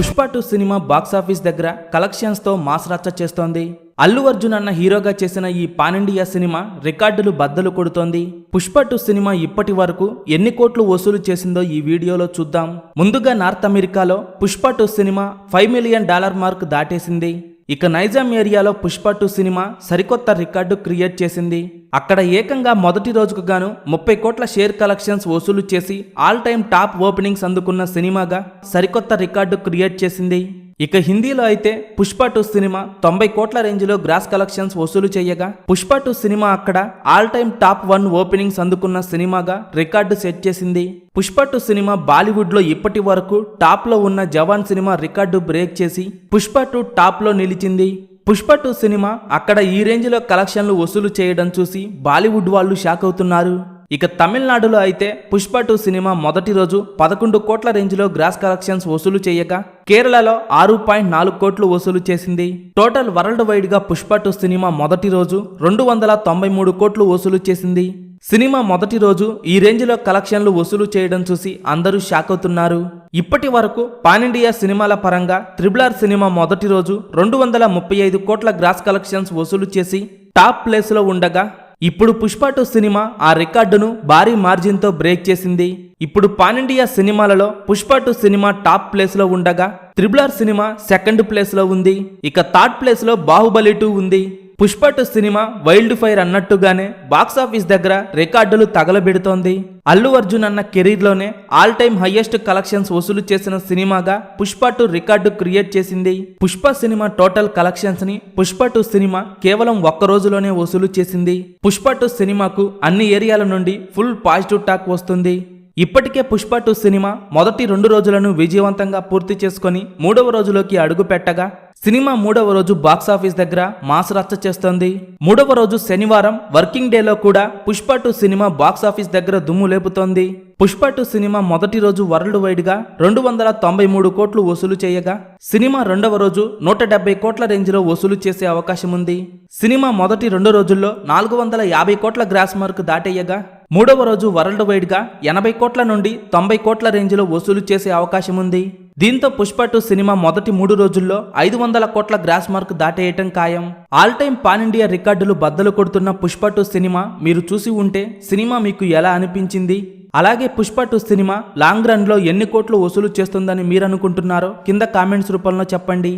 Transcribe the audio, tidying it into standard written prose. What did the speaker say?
Pushpa 2 cinema box office దగ్గర collections తో mass రచ్చ చేస్తోంది. అల్లు అర్జున్ అన్న హీరోగా చేసిన ఈ పాన్ ఇండియా సినిమా రికార్డులు బద్దలు కొడుతోంది. పుష్ప 2 సినిమా ఇప్పటి వరకు ఎన్ని కోట్లు వసూలు చేసిందో ఈ వీడియోలో చూద్దాం. ముందుగా నార్త్ అమెరికాలో పుష్ప 2 సినిమా $5 మిలియన్ మార్క్ దాటేసింది. ఇక నైజాం ఏరియాలో పుష్ప 2 సినిమా సరికొత్త రికార్డు క్రియేట్ చేసింది. అక్కడ ఏకంగా మొదటి రోజుకు గాను 30 కోట్ల షేర్ కలెక్షన్స్ వసూలు చేసి ఆల్ టైమ్ టాప్ ఓపెనింగ్స్ అందుకున్న సినిమాగా సరికొత్త రికార్డు క్రియేట్ చేసింది. ఇక హిందీలో అయితే పుష్ప 2 సినిమా 90 కోట్ల రేంజ్లో గ్రాస్ కలెక్షన్స్ వసూలు చేయగా పుష్ప 2 సినిమా అక్కడ ఆల్ టైమ్ టాప్ 1 ఓపెనింగ్స్ అందుకున్న సినిమాగా రికార్డు సెట్ చేసింది. పుష్ప 2 సినిమా బాలీవుడ్ లో ఇప్పటి వరకు టాప్ లో ఉన్న జవాన్ సినిమా రికార్డు బ్రేక్ చేసి పుష్ప 2 టాప్ లో నిలిచింది. పుష్ప 2 సినిమా అక్కడ ఈ రేంజ్ లో కలెక్షన్లు వసూలు చేయడం చూసి బాలీవుడ్ వాళ్ళు షాక్ అవుతున్నారు. ఇక తమిళనాడులో అయితే పుష్ప 2 సినిమా మొదటి రోజు 11 కోట్ల రేంజ్లో గ్రాస్ కలెక్షన్స్ వసూలు చేయగా కేరళలో 6.4 కోట్లు వసూలు చేసింది. టోటల్ వరల్డ్ వైడ్ గా పుష్ప 2 సినిమా మొదటి రోజు 293 కోట్లు వసూలు చేసింది. సినిమా మొదటి రోజు ఈ రేంజ్లో కలెక్షన్లు వసూలు చేయడం చూసి అందరూ షాక్ అవుతున్నారు. ఇప్పటి వరకు పాన్ ఇండియా సినిమాల పరంగా RRR సినిమా మొదటి రోజు 235 కోట్ల గ్రాస్ కలెక్షన్స్ వసూలు చేసి టాప్ ప్లేస్ లో ఉండగా ఇప్పుడు పుష్ప 2 సినిమా ఆ రికార్డును భారీ మార్జిన్తో బ్రేక్ చేసింది. ఇప్పుడు పాన్ ఇండియా సినిమాలలో పుష్ప 2 సినిమా టాప్ ప్లేస్ లో ఉండగా RRR సినిమా సెకండ్ ప్లేస్ లో ఉంది. ఇక థర్డ్ ప్లేస్ లో బాహుబలి 2 ఉంది. పుష్ప 2 సినిమా వైల్డ్ ఫైర్ అన్నట్టుగానే బాక్సాఫీస్ దగ్గర రికార్డులు తగలబెడుతోంది. అల్లు అర్జున్ అన్న కెరీర్ లోనే ఆల్ టైమ్ హైయెస్ట్ కలెక్షన్స్ వసూలు చేసిన సినిమాగా పుష్ప 2 రికార్డు క్రియేట్ చేసింది. పుష్ప సినిమా టోటల్ కలెక్షన్స్ ని పుష్ప 2 సినిమా కేవలం ఒక్క రోజులోనే వసూలు చేసింది. పుష్ప 2 సినిమాకు అన్ని ఏరియాల నుండి ఫుల్ పాజిటివ్ టాక్ వస్తుంది. ఇప్పటికే పుష్ప 2 సినిమా మొదటి 2 రోజులను విజయవంతంగా పూర్తి చేసుకుని 3వ రోజులోకి అడుగు పెట్టగా సినిమా 3వ రోజు బాక్సాఫీస్ దగ్గర మాస్ రచ్చ చేస్తోంది. 3వ రోజు శనివారం వర్కింగ్ డేలో కూడా పుష్ప 2 సినిమా బాక్సాఫీస్ దగ్గర దుమ్ము లేపుతోంది. పుష్ప 2 సినిమా మొదటి రోజు వరల్డ్ వైడ్ గా 293 కోట్లు వసూలు చేయగా సినిమా 2వ రోజు 170 కోట్ల రేంజ్ లో వసూలు చేసే అవకాశం ఉంది. సినిమా మొదటి 2 రోజుల్లో 450 కోట్ల గ్రాస్ మార్క్ దాటేయగా 3వ రోజు వరల్డ్ వైడ్ గా 80 కోట్ల నుండి 90 కోట్ల రేంజ్ లో వసూలు చేసే అవకాశం ఉంది. దీంతో పుష్ప 2 సినిమా మొదటి 3 రోజుల్లో 500 కోట్ల గ్రాస్ మార్క్ దాటేయటం ఖాయం. ఆల్ టైమ్ పాన్ ఇండియా రికార్డులు బద్దలు కొడుతున్న పుష్ప 2 సినిమా మీరు చూసి ఉంటే సినిమా మీకు ఎలా అనిపించింది? అలాగే పుష్ప 2 సినిమా లాంగ్ రన్ లో ఎన్ని కోట్లు వసూలు చేస్తుందని మీరు అనుకుంటున్నారో కింద కామెంట్స్ రూపంలో చెప్పండి.